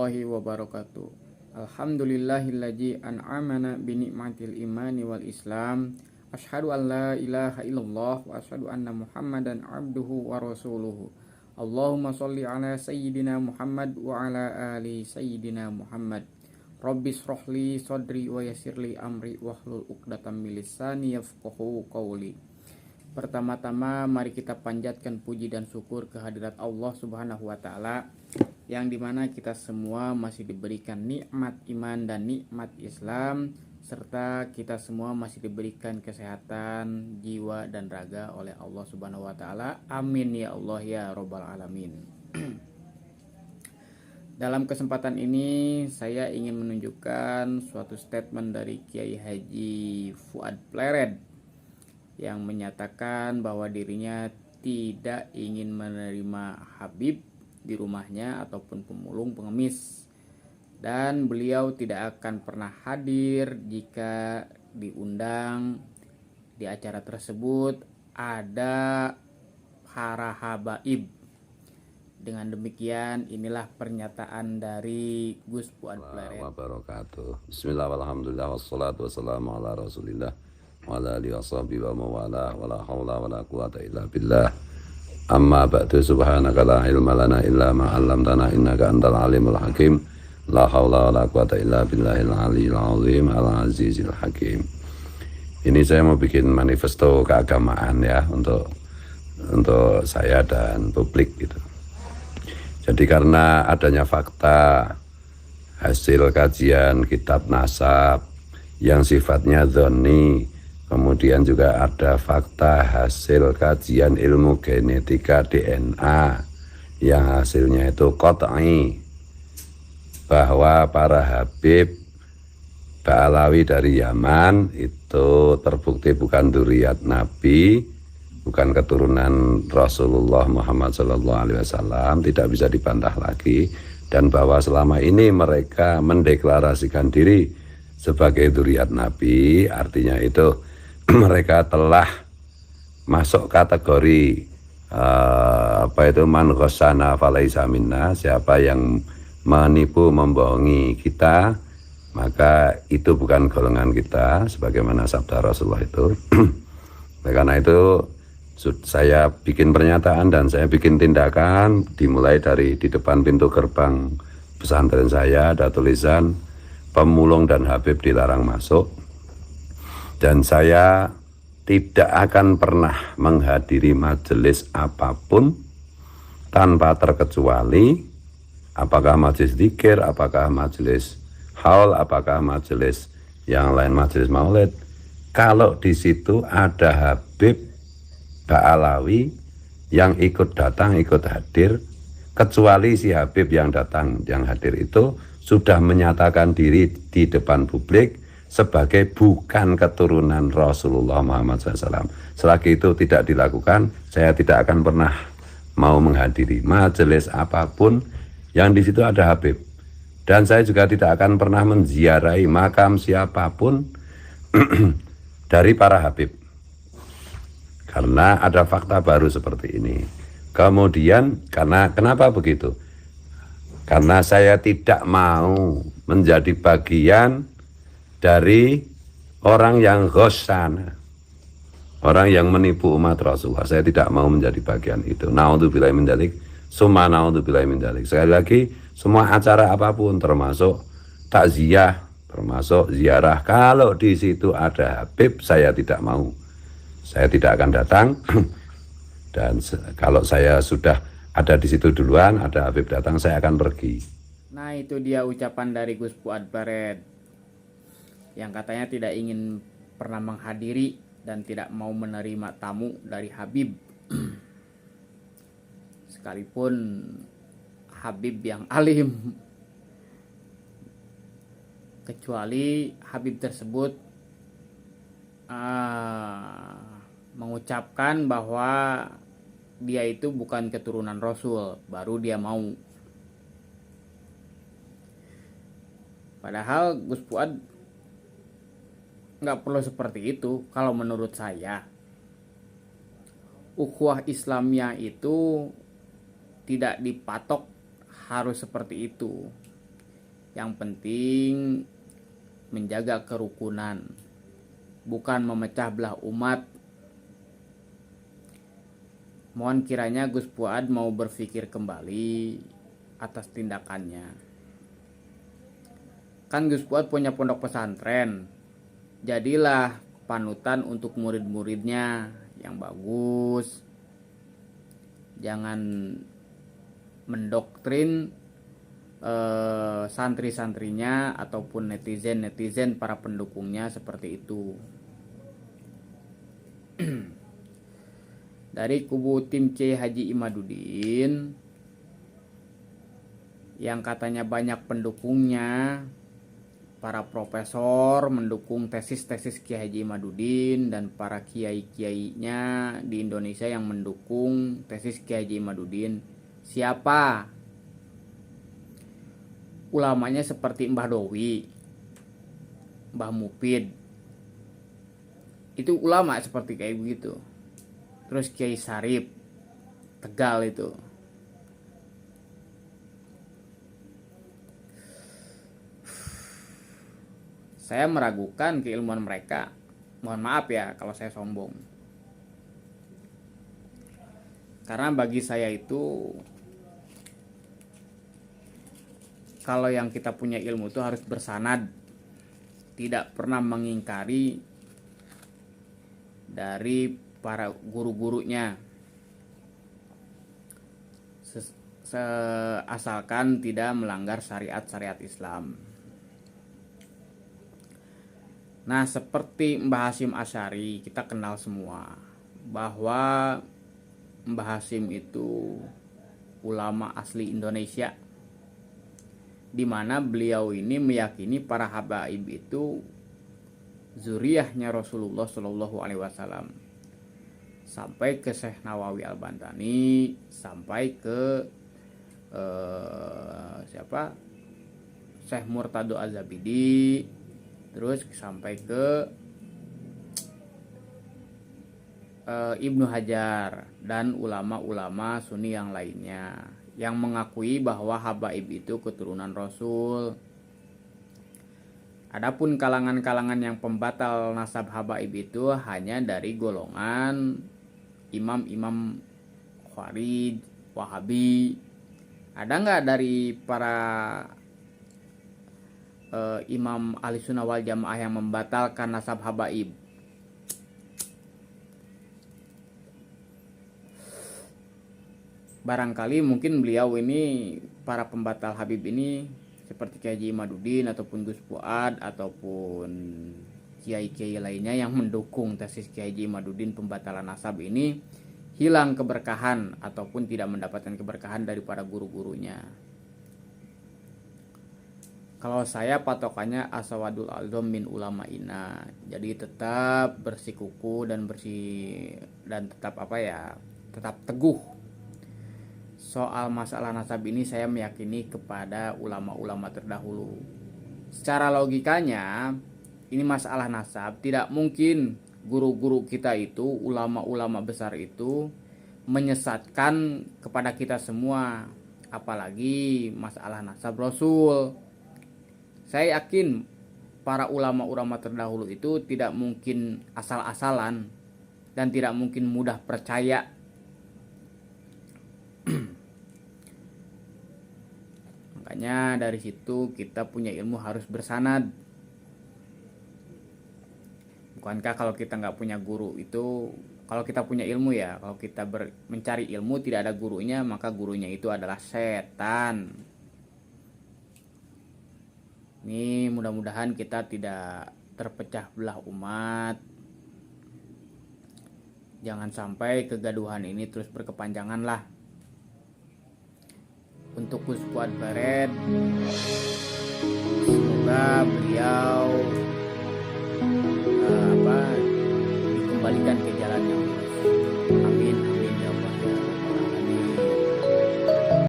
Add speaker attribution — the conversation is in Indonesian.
Speaker 1: warahmatullahi wabarakatuh. Alhamdulillahilladzi an'amana bi ni'matil imani wal islam. Asyhadu an la ilaha illallah wa asyhadu anna Muhammadan abduhu wa rasuluhu. Allahumma sholli ala sayyidina Muhammad wa ala ali sayyidina Muhammad. Rabbis rohli sodri wa yassirli amri wahlul uqdatam min lisani yafqahu qawli. Pertama-tama mari kita panjatkan puji dan syukur kehadirat Allah Subhanahu wa taala yang dimana kita semua masih diberikan nikmat iman dan nikmat Islam, serta kita semua masih diberikan kesehatan jiwa dan raga oleh Allah Subhanahu wa taala. Amin ya Allah ya rabbal alamin. Dalam kesempatan ini saya ingin menunjukkan suatu statement dari Kiai Haji Fuad Plered yang menyatakan bahwa dirinya tidak ingin menerima Habib di rumahnya ataupun pemulung pengemis, dan beliau tidak akan pernah hadir jika diundang di acara tersebut ada para habaib. Dengan demikian inilah pernyataan dari Gus Fuad Plered.
Speaker 2: Wabarakatuh. Bismillah walhamdulillah wassalatu wassalamu ala rasulillah wa ala alihi washabihi wa mawala wa la hawla wa la quwata illa billah. Amma ba'du, subhanaka la ilma lana illa ma 'allamtana innaka antal alimul hakim. La haula wa la quwata illa billahil aliyil azim al azizil hakim. Ini saya mau bikin manifesto keagamaan ya untuk saya dan publik gitu. Jadi karena adanya fakta hasil kajian kitab nasab yang sifatnya dzonni, kemudian juga ada fakta hasil kajian ilmu genetika DNA yang hasilnya itu qat'i bahwa para Habib Ba'alawi dari Yaman itu terbukti bukan dzurriyyat Nabi, bukan keturunan Rasulullah Muhammad SAW, tidak bisa dibantah lagi, dan bahwa selama ini mereka mendeklarasikan diri sebagai dzurriyyat Nabi, artinya itu mereka telah masuk kategori man ghassana falaisa minna, siapa yang menipu membohongi kita maka itu bukan golongan kita, sebagaimana sabda Rasulullah itu. Karena itu saya bikin pernyataan dan saya bikin tindakan, dimulai dari di depan pintu gerbang pesantren saya ada tulisan pemulung dan Habib dilarang masuk, dan saya tidak akan pernah menghadiri majelis apapun tanpa terkecuali apakah majelis zikir, apakah majelis haul, apakah majelis yang lain, majelis maulid, kalau di situ ada Habib Ba'alawi yang ikut datang, ikut hadir, kecuali si Habib yang datang, yang hadir itu sudah menyatakan diri di depan publik sebagai bukan keturunan Rasulullah Muhammad SAW. Selagi itu tidak dilakukan, saya tidak akan pernah mau menghadiri majelis apapun yang di situ ada Habib. Dan saya juga tidak akan pernah menziarahi makam siapapun dari para Habib. Karena ada fakta baru seperti ini. Kemudian kenapa begitu? Karena saya tidak mau menjadi bagian dari orang yang ghassana, orang yang menipu umat Rasulullah. Saya tidak mau menjadi bagian itu. Naudzubillahi min dzalik, summa naudzubillahi min dzalik. Sekali lagi, semua acara apapun termasuk takziah, termasuk ziarah, kalau di situ ada Habib, saya tidak mau. Saya tidak akan datang. Dan kalau saya sudah ada di situ duluan, ada Habib datang, saya akan pergi.
Speaker 1: Nah, itu dia ucapan dari Gus Fuad Plered yang katanya tidak ingin pernah menghadiri dan tidak mau menerima tamu dari Habib. Sekalipun Habib yang alim, kecuali Habib tersebut mengucapkan bahwa dia itu bukan keturunan Rasul, baru dia mau. Padahal Gus Fuad nggak perlu seperti itu. Kalau menurut saya, ukhuwah Islamiyah itu tidak dipatok harus seperti itu. Yang penting menjaga kerukunan, bukan memecah belah umat. Mohon kiranya Gus Fuad mau berpikir kembali atas tindakannya. Kan Gus Fuad punya pondok pesantren, jadilah panutan untuk murid-muridnya yang bagus. Jangan mendoktrin santri-santrinya ataupun netizen para pendukungnya seperti itu. Dari kubu tim C Haji Imaduddin yang katanya banyak pendukungnya, para profesor mendukung tesis-tesis Kiai Haji Imaduddin dan para kiai-kiainya di Indonesia yang mendukung tesis Kiai Haji Imaduddin. Siapa? Ulamanya seperti Mbah Dowi, Mbah Mufid. Itu ulama seperti kayak begitu. Terus Kiai Sarip Tegal itu. Saya meragukan keilmuan mereka. Mohon maaf ya kalau saya sombong. Karena bagi saya itu, kalau yang kita punya ilmu itu harus bersanad, tidak pernah mengingkari dari para guru-gurunya, asalkan tidak melanggar syariat Islam. Nah, seperti Mbah Hasyim Asy'ari, kita kenal semua bahwa Mbah Hasyim itu ulama asli Indonesia, di mana beliau ini meyakini para habaib itu zuriyahnya Rasulullah Shallallahu Alaihi Wasallam, sampai ke Syekh Nawawi Al-Bantani, sampai ke Syekh Murtado Az-Zabidi, terus sampai ke Ibnu Hajar dan ulama-ulama Sunni yang lainnya yang mengakui bahwa habaib itu keturunan Rasul. Adapun kalangan-kalangan yang pembatal nasab habaib itu hanya dari golongan imam-imam Khawarij, Wahabi. Ada nggak dari para imam Ahlussunnah wal Jamaah yang membatalkan nasab habaib? Barangkali mungkin beliau ini, para pembatal habib ini, seperti Kiai Haji Imaduddin ataupun Gus Fuad ataupun kiai-kiai lainnya yang mendukung tesis Kiai Haji Imaduddin pembatalan nasab ini, hilang keberkahan ataupun tidak mendapatkan keberkahan dari para guru-gurunya. Kalau saya patokannya asawadul azam min ulama'ina. Jadi tetap bersikuku dan tetap tetap teguh. Soal masalah nasab ini saya meyakini kepada ulama-ulama terdahulu. Secara logikanya, ini masalah nasab, tidak mungkin guru-guru kita itu, ulama-ulama besar itu menyesatkan kepada kita semua, apalagi masalah nasab Rasul. Saya yakin para ulama-ulama terdahulu itu tidak mungkin asal-asalan dan tidak mungkin mudah percaya. Makanya dari situ kita punya ilmu harus bersanad. Bukankah kalau kita nggak punya guru itu, kalau kita punya ilmu ya, kalau kita mencari ilmu tidak ada gurunya, maka gurunya itu adalah setan. Ini mudah-mudahan kita tidak terpecah belah umat. Jangan sampai kegaduhan ini terus berkepanjangan lah. Untuk Gus Fuad Baret, semoga beliau dikembalikan ke jalan yang